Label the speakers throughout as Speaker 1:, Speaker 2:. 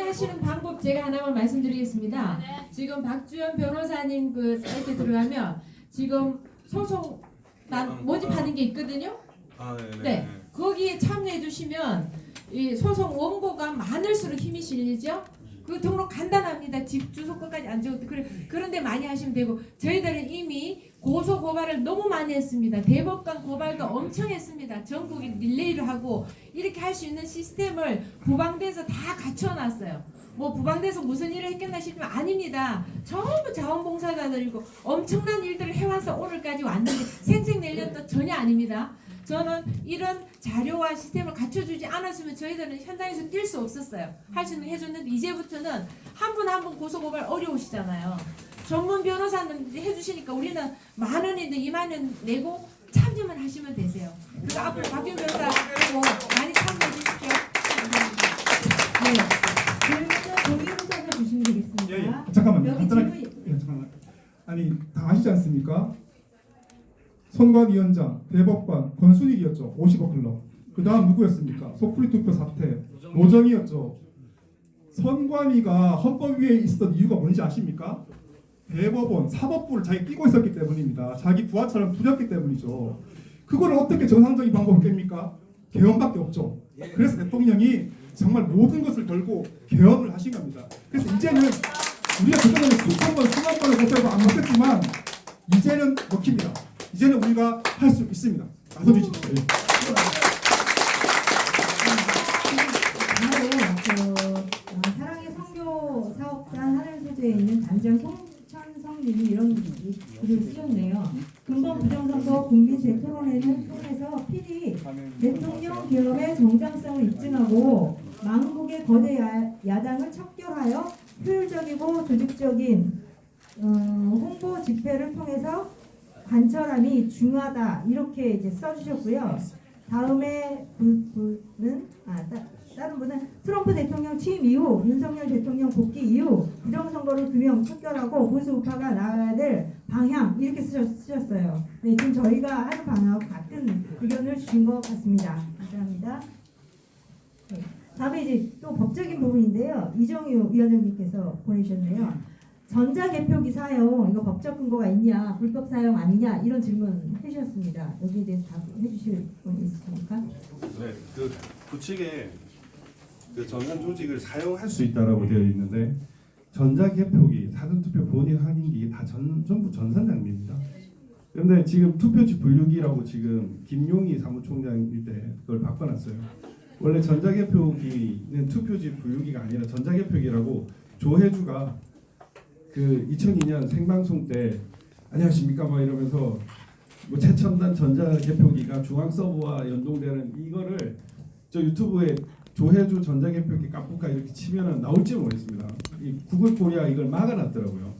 Speaker 1: 참여하시는 방법 제가 하나만 말씀드리겠습니다. 지금 박주연 변호사님 그 사이트에 들어가면 지금 소송 모집하는 게 있거든요. 네, 거기에 참여해 주시면 이 소송 원고가 많을수록 힘이 실리죠. 그 등록 간단합니다. 집 주소 끝까지 안 적어도 그런데 많이 하시면 되고, 저희들은 이미 고소 고발을 너무 많이 했습니다. 대법관 고발도 엄청 했습니다. 전국에 릴레이를 하고 이렇게 할 수 있는 시스템을 부방대에서 다 갖춰놨어요. 뭐 부방대에서 무슨 일을 했겠나 싶으면 아닙니다. 전부 자원봉사자들이고 엄청난 일들을 해와서 오늘까지 왔는데 생색낼려도 전혀 아닙니다. 저는 이런 자료와 시스템을 갖춰주지 않았으면 저희들은 현장에서 뛸 수 없었어요. 할 수 있는 해줬는데 이제부터는 한 분 한 분 고소고발 어려우시잖아요. 전문 변호사는 해주시니까 우리는 10,000원이든 20,000원 내고 참여만 하시면 되세요. 그래서 앞으로 박규 변호사 많이 참여해 주십시오.
Speaker 2: 네. 그러면 동의문자서 주시면 되겠습니다.
Speaker 3: 잠깐만요.
Speaker 2: 여기
Speaker 3: 간단하게.
Speaker 2: 질문.
Speaker 3: 잠깐만. 아니 다 아시지 않습니까? 선관위원장, 대법관, 권순일이었죠. 50억 클럽. 그 다음 누구였습니까? 속풀이 투표 사태, 노정이었죠. 선관위가 헌법 위에 있었던 이유가 뭔지 아십니까? 대법원, 사법부를 자기 끼고 있었기 때문입니다. 자기 부하처럼 부렸기 때문이죠. 그걸 어떻게 정상적인 방법을 깹니까? 개헌밖에 없죠. 그래서 대통령이 정말 모든 것을 걸고 개헌을 하신 겁니다. 그래서 이제는 우리가 그전에 수천 번, 수만 번을 고쳐도 안 먹겠지만 이제는 먹힙니다. 이제는 우리가 할 수 있습니다. 나서주십시오.
Speaker 2: 사랑의 선교 사업단 하늘 소재에 있는 단장 송천성님이 이런 글을 쓰셨네요. 근본 부정선거 국민 대토론회는 통해서 필히 대통령 개헌의 정당성을 입증하고 망국의 거대 야당을 척결하여 효율적이고 조직적인 홍보 집회를 통해서 관철함이 중요하다 이렇게 이제 써주셨고요. 다음에 다른 분은 트럼프 대통령 취임 이후 윤석열 대통령 복귀 이후 부정선거를 규명 척결하고 보수 우파가 나아가야 될 방향 이렇게 쓰셨어요. 네, 지금 저희가 하는 방향하고 같은 의견을 주신 것 같습니다. 감사합니다. 네, 다음에 이제 또 법적인 부분인데요. 이정유 위원장님께서 보내주셨네요. 전자개표기 사용 이거 법적 근거가 있냐, 불법 사용 아니냐 이런 질문 해주셨습니다. 여기에 대해서 답해 주실 분 있으십니까?
Speaker 4: 네, 그 구칙에 그 전산 조직을 사용할 수 있다라고 되어 있는데 전자개표기, 사전투표 본인 확인기 다 전부 전산 장비입니다. 그런데 지금 투표지 분류기라고 지금 김용희 사무총장일 때 그걸 바꿔놨어요. 원래 전자개표기는 투표지 분류기가 아니라 전자개표기라고 조혜주가 그 2002년 생방송 때 안녕하십니까 막 이러면서 뭐 최첨단 전자개표기가 중앙 서버와 연동되는 이거를 저 유튜브에 조혜주 전자개표기 까볼까 이렇게 치면은 나올지 모르겠습니다. 이 구글 코리아 이걸 막아놨더라고요.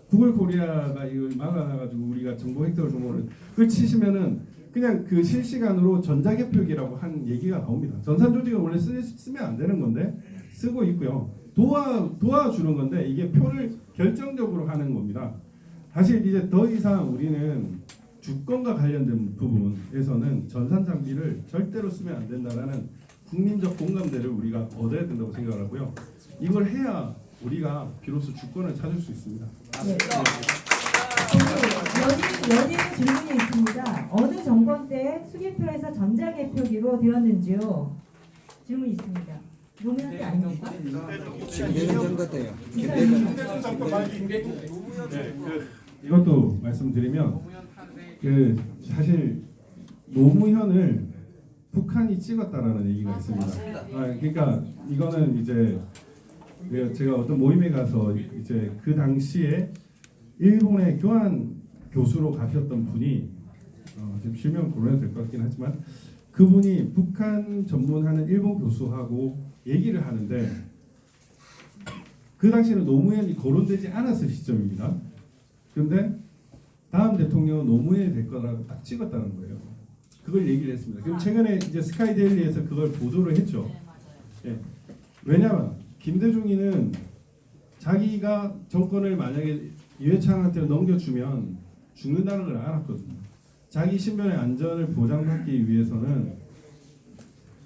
Speaker 4: 구글 코리아가 이걸 막아놔가지고 우리가 정보 획득을 좀 모르는 그걸 치시면은 그냥 그 실시간으로 전자개표기라고 한 얘기가 나옵니다. 전산 조직은 원래 쓰면 안 되는 건데 쓰고 있고요. 도와주는 건데 이게 표를 결정적으로 하는 겁니다. 사실 이제 더 이상 우리는 주권과 관련된 부분에서는 전산 장비를 절대로 쓰면 안 된다라는 국민적 공감대를 우리가 얻어야 된다고 생각하고요. 이걸 해야 우리가 비로소 주권을 찾을 수 있습니다.
Speaker 2: 네. 연임 질문이 있습니다. 어느 정권 때 수개표에서 전자개표기로 되었는지요? 질문이 있습니다. 노무현 때 아닙니까?
Speaker 5: 김대중 것 같아요.
Speaker 4: 네, 이것도 말씀드리면 그 사실 노무현을 북한이 찍었다라는 얘기가 있습니다. 그러니까 이거는 이제 제가 어떤 모임에 가서 이제 그 당시에 일본의 교환 교수로 가셨던 분이 지금 실명 고려해도 될 것 같긴 하지만 그분이 북한 전문하는 일본 교수하고 얘기를 하는데 그 당시에는 노무현이 거론되지 않았을 시점입니다. 그런데 다음 대통령은 노무현이 될 거라고 딱 찍었다는 거예요. 그걸 얘기를 했습니다. 그럼 최근에 이제 스카이데일리에서 그걸 보도를 했죠. 예. 왜냐하면 김대중이는 자기가 정권을 만약에 이회창한테 넘겨주면 죽는다는 걸 알았거든요. 자기 신변의 안전을 보장받기 위해서는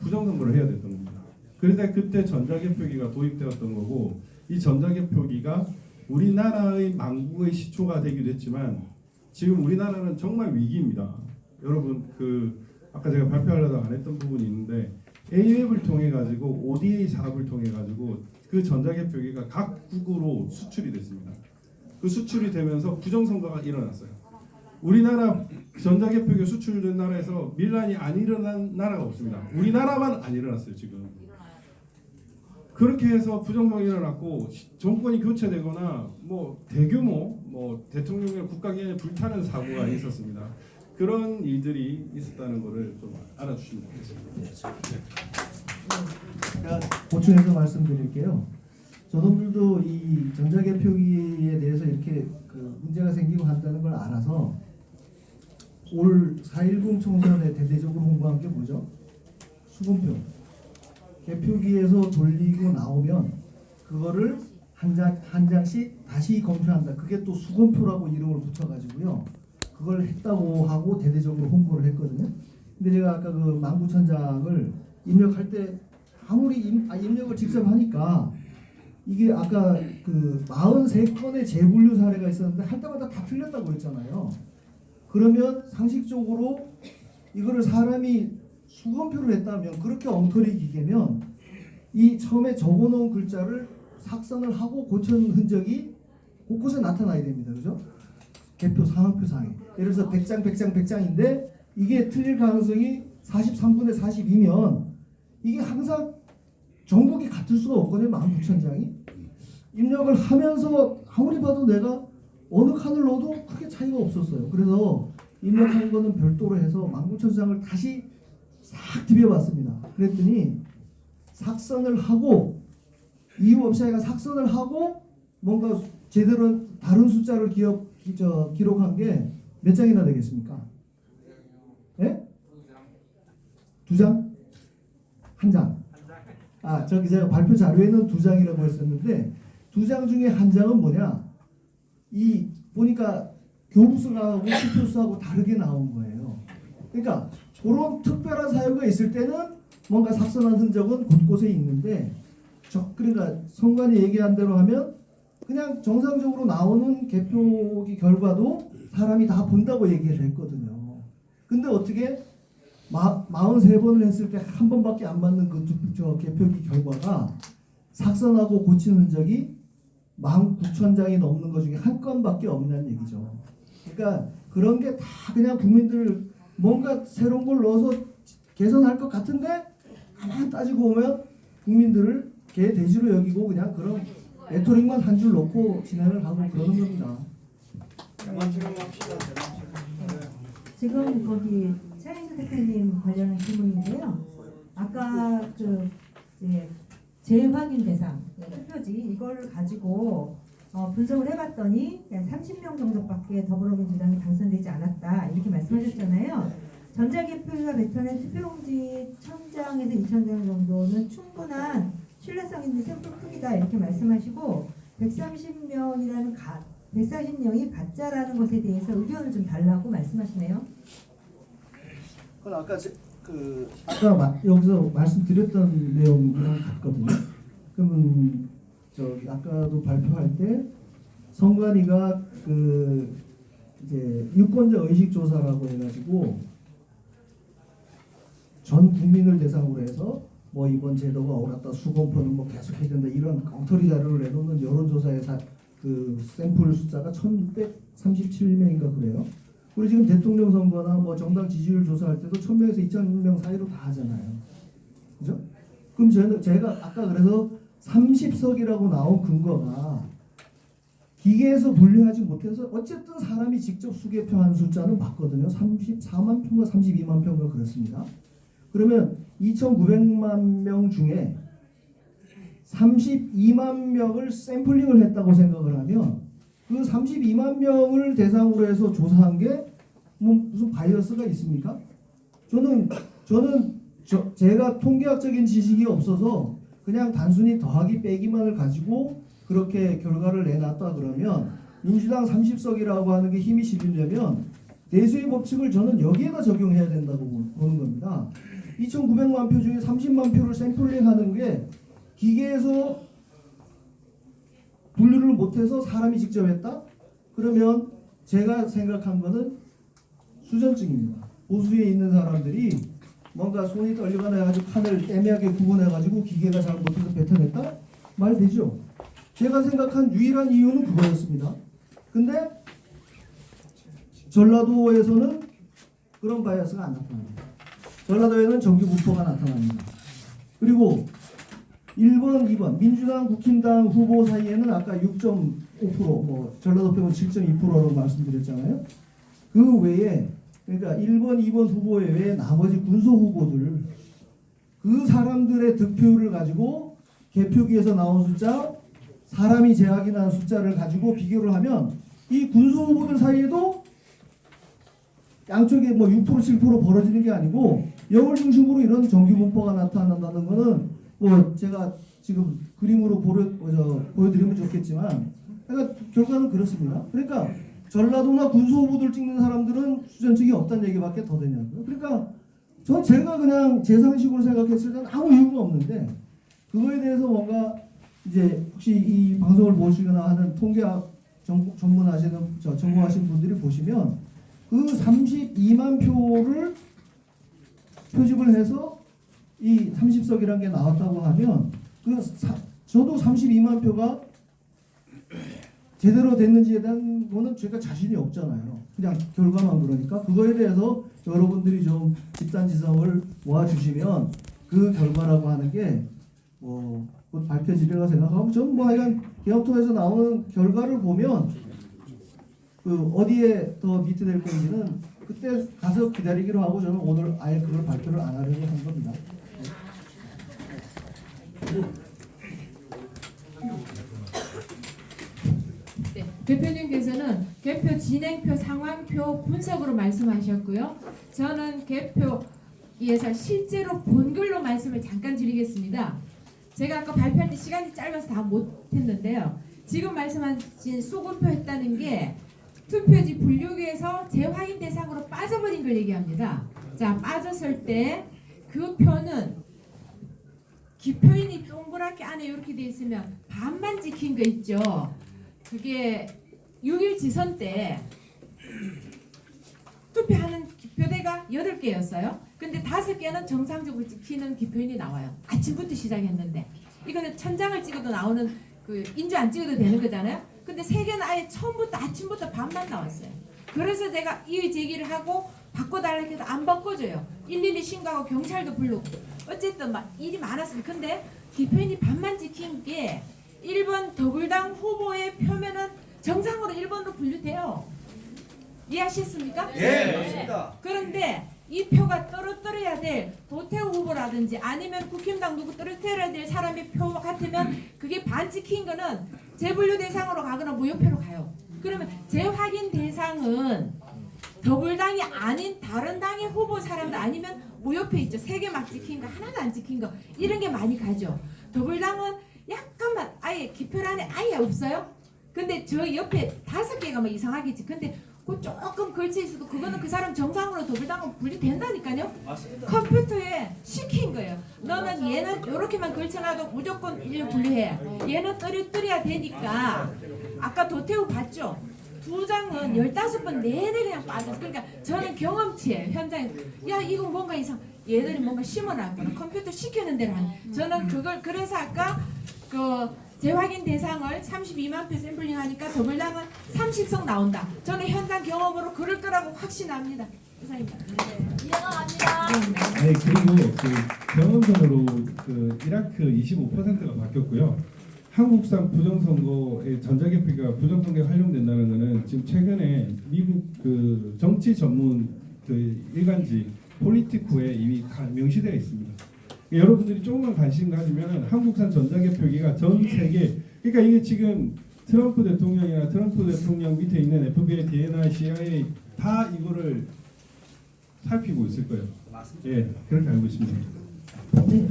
Speaker 4: 부정선거를 해야 됐던 겁니다. 그래서 그때 전자개표기가 도입되었던 거고, 이 전자개표기가 우리나라의 망국의 시초가 되기도 했지만 지금 우리나라는 정말 위기입니다. 여러분 아까 제가 발표하려다 안 했던 부분이 있는데 A웹을 통해 가지고 ODA 사업을 통해 가지고 그 전자개표기가 각국으로 수출이 됐습니다. 그 수출이 되면서 부정선거가 일어났어요. 우리나라 전자개표기 수출된 나라에서 밀란이 안 일어난 나라가 없습니다. 우리나라만 안 일어났어요 지금. 그렇게 해서 부정선거가 일어났고 정권이 교체되거나 뭐 대규모 대통령의 국가기관이 불타는 사고가 있었습니다. 그런 일들이 있었다는 것을 좀 알아주시면 좋겠습니다.
Speaker 6: 보충해서 말씀드릴게요. 저놈들도 이 전자개표기에 대해서 이렇게 문제가 생기고 한다는 걸 알아서 올 4.10 총선에 대대적으로 홍보한 게 뭐죠? 수금표. 개표기에서 돌리고 나오면 그거를 한 장씩 다시 검표한다. 그게 또 수검표라고 이름을 붙여가지고요. 그걸 했다고 하고 대대적으로 홍보를 했거든요. 근데 제가 아까 그 19,000장을 입력할 때 아무리 입력을 직접 하니까 이게 아까 그 43건의 재분류 사례가 있었는데 할 때마다 다 틀렸다고 했잖아요. 그러면 상식적으로 이거를 사람이 수검표를 했다면 그렇게 엉터리 기계면 이 처음에 적어놓은 글자를 삭선을 하고 고쳐놓은 흔적이 곳곳에 나타나야 됩니다. 그죠? 개표 상황표상에. 예를 들어서 100장인데 이게 틀릴 가능성이 43분의 42면 이게 항상 전국이 같을 수가 없거든요. 19,000장이. 입력을 하면서 아무리 봐도 내가 어느 칸을 넣어도 크게 차이가 없었어요. 그래서 입력한 거는 별도로 해서 19,000장을 다시 싹 디벼봤습니다. 그랬더니 삭선을 하고 이유 없이 아이가 삭선을 하고 뭔가 제대로 다른 숫자를 기록한 게 몇 장이나 되겠습니까? 예? 2장? 1장. 저기 제가 발표 자료에는 2장이라고 했었는데 2장 중에 1장은 뭐냐? 이 보니까 교부수하고 투표수하고 다르게 나온 거예요. 그러니까 그런 특별한 사유가 있을 때는 뭔가 삭선한 흔적은 곳곳에 있는데 그러니까 선관위 얘기한 대로 하면 그냥 정상적으로 나오는 개표기 결과도 사람이 다 본다고 얘기를 했거든요. 근데 어떻게 43번을 했을 때 한 번밖에 안 맞는 그 개표기 결과가 삭선하고 고치는 흔적이 19,000장이 넘는 것 중에 한 건밖에 없는 얘기죠. 그러니까 그런 게 다 그냥 국민들 뭔가 새로운 걸 넣어서 개선할 것 같은데 가만 따지고 보면 국민들을 개 돼지로 여기고 그냥 그런 레토릭만 한 줄 놓고 진행을 하고 그러는 겁니다.
Speaker 2: 지금 거기 차인수 대표님 관련한 질문인데요. 아까 재확인 대상 투표지 이걸 가지고 분석을 해봤더니 30명 정도밖에 더불어민주당이 당선되지 않았다 이렇게 말씀하셨잖아요. 전자개표가 뱉어낸 투표용지 1,000장에서 2,000장 정도는 충분한 신뢰성 있는 샘플 크기다 이렇게 말씀하시고 130명이 가짜라는 것에 대해서 의견을 좀 달라고 말씀하시네요.
Speaker 6: 그건 아까 여기서 말씀드렸던 내용이랑 같거든요. 그러면 아까도 발표할 때 선관위가 이제 유권자 의식 조사라고 해가지고 전 국민을 대상으로 해서 뭐 이번 제도가 옳았다, 수검표는 뭐 계속해야 된다 이런 엉터리 자료를 내놓는 여론조사의 그 샘플 숫자가 1,137명인가 그래요. 우리 지금 대통령 선거나 뭐 정당 지지율 조사할 때도 1,000명에서 2,000명 사이로 다 하잖아요. 그죠? 그럼 제가 아까 그래서 30석이라고 나온 근거가 기계에서 분류하지 못해서 어쨌든 사람이 직접 수개표한 숫자는 맞거든요. 34만 표인가 32만 표인가 그렇습니다. 그러면 2,900만 명 중에 32만 명을 샘플링을 했다고 생각을 하면 그 32만 명을 대상으로 해서 조사한 게 뭐 무슨 바이어스가 있습니까? 제가 통계학적인 지식이 없어서 그냥 단순히 더하기 빼기만을 가지고 그렇게 결과를 내놨다 그러면 민주당 30석이라고 하는 게 힘이 실리려면 대수의 법칙을 저는 여기에다 적용해야 된다고 보는 겁니다. 2,900만 표 중에 30만 표를 샘플링하는 게 기계에서 분류를 못해서 사람이 직접 했다? 그러면 제가 생각한 거는 수전증입니다. 보수에 있는 사람들이 뭔가 손이 떨리거나 해가지고 칸을 애매하게 구분해가지고 기계가 잘 못해서 뱉어냈다? 말 되죠? 제가 생각한 유일한 이유는 그거였습니다. 근데 전라도에서는 그런 바이어스가 안 나타납니다. 전라도에는 정규 무포가 나타납니다. 그리고 1번, 2번 민주당, 국힘당 후보 사이에는 아까 6.5%, 뭐 전라도 빼고 7.2%라고 말씀드렸잖아요. 그 외에 그러니까 1번, 2번 후보 외에 나머지 군소 후보들 그 사람들의 득표율을 가지고 개표기에서 나온 숫자, 사람이 재확인한 숫자를 가지고 비교를 하면 이 군소 후보들 사이에도 양쪽에 뭐 6%, 7% 벌어지는 게 아니고 영월 중심으로 이런 정규 분포가 나타난다는 거는 뭐 제가 지금 그림으로 보여드리면 좋겠지만 그러니까 결과는 그렇습니다. 그러니까 전라도나 군소 후보들 찍는 사람들은 수전증이 없다는 얘기밖에 더 되냐고요. 그러니까 제가 그냥 제 상식으로 생각했을 때는 아무 이유가 없는데 그거에 대해서 뭔가 이제 혹시 이 방송을 보시거나 하는 통계학 전공하신 분들이 보시면 그 32만 표를 표집을 해서 이 30석이라는 게 나왔다고 하면 저도 32만 표가 제대로 됐는지에 대한 거는 제가 자신이 없잖아요. 그냥 결과만 그러니까 그거에 대해서 여러분들이 좀 집단지성을 모아주시면 그 결과라고 하는 게뭐 곧 밝혀지리라 생각하고 저는 뭐 하여간 개혁토에서 나오는 결과를 보면 그 어디에 더 미트될 건지는 그때 가서 기다리기로 하고 저는 오늘 아예 그걸 발표를 안 하려고 한 겁니다.
Speaker 1: 네, 대표님께서는 개표 진행표, 상황표 분석으로 말씀하셨고요. 저는 개표에서 실제로 본 글로 말씀을 잠깐 드리겠습니다. 제가 아까 발표할 때 시간이 짧아서 다 못했는데요. 지금 말씀하신 수군표 했다는 게 투표지 분류기에서 재확인 대상으로 빠져버린 걸 얘기합니다. 자, 빠졌을 때 그 표는 기표인이 동그랗게 안에 이렇게 돼 있으면 반만 찍힌 거 있죠. 그게 6.1 지선 때 투표하는 기표대가 8개였어요. 근데 5개는 정상적으로 찍히는 기표인이 나와요. 아침부터 시작했는데 이거는 천장을 찍어도 나오는 그 인주 안 찍어도 되는 거잖아요. 근데 3개는 아예 처음부터 아침부터 반만 나왔어요. 그래서 제가 이의 제기를 하고 바꿔달라고 해도 안 바꿔줘요. 112 신고하고 경찰도 부르고 어쨌든 막 일이 많았어요. 근데 기표인이 반만 찍힌 게 1번 더불당 후보의 표면은 정상으로 1번으로 분류돼요. 이해하셨습니까?
Speaker 5: 예, 맞습니다.
Speaker 1: 그런데 이 표가 떨어뜨려야 될 도태우 후보라든지 아니면 국힘당 누구 떨어뜨려야 될 사람의 표 같으면 그게 반 찍힌 거는 재분류 대상으로 가거나 무효표로 가요. 그러면 재확인 대상은 더불당이 아닌 다른 당의 후보 사람들 아니면 무효표 있죠. 3개 막 찍힌 거 하나도 안 찍힌 거 이런 게 많이 가죠. 더불당은 약간만 아예 기표란에 아예 없어요. 근데 저 옆에 5개가 뭐 이상하겠지. 근데 그 조금 걸쳐 있어도 그거는 그 사람 정상으로 더불당은 분리된다니까요.
Speaker 5: 맞습니다.
Speaker 1: 컴퓨터에 시킨 거예요. 너는 얘는 이렇게만 걸쳐놔도 무조건 일로 분리해. 얘는 떨어뜨려야 되니까. 아까 도태우 봤죠? 2장은 15번 내내 그냥 빠졌어. 그러니까 저는 경험치에 현장에 야 이거 뭔가 이상. 얘들이 뭔가 심어놨구나. 컴퓨터 시키는 대로 하는. 저는 그걸 그래서 아까 그 재확인 대상을 32만 표 샘플링 하니까 더불당은 30석 나온다. 저는 현장 경험으로 그럴 거라고 확신합니다. 이상입니다.
Speaker 4: 네, 그리고 그 경험선으로 그 이라크 25%가 바뀌었고요. 한국산 부정선거의 전자개표기가 부정선거에 활용된다는 것은 지금 최근에 미국 그 정치 전문 그 일간지 폴리티코에 이미 다 명시되어 있습니다. 여러분들이 조금만 관심 가지면 한국산 전자개표기가 전 세계 그러니까 이게 지금 트럼프 대통령이나 트럼프 대통령 밑에 있는 FBI, DNI, CIA 다 이거를 살피고 있을 거예요.
Speaker 5: 맞습니다.
Speaker 4: 예, 그렇게 알고 있습니다.
Speaker 2: 네.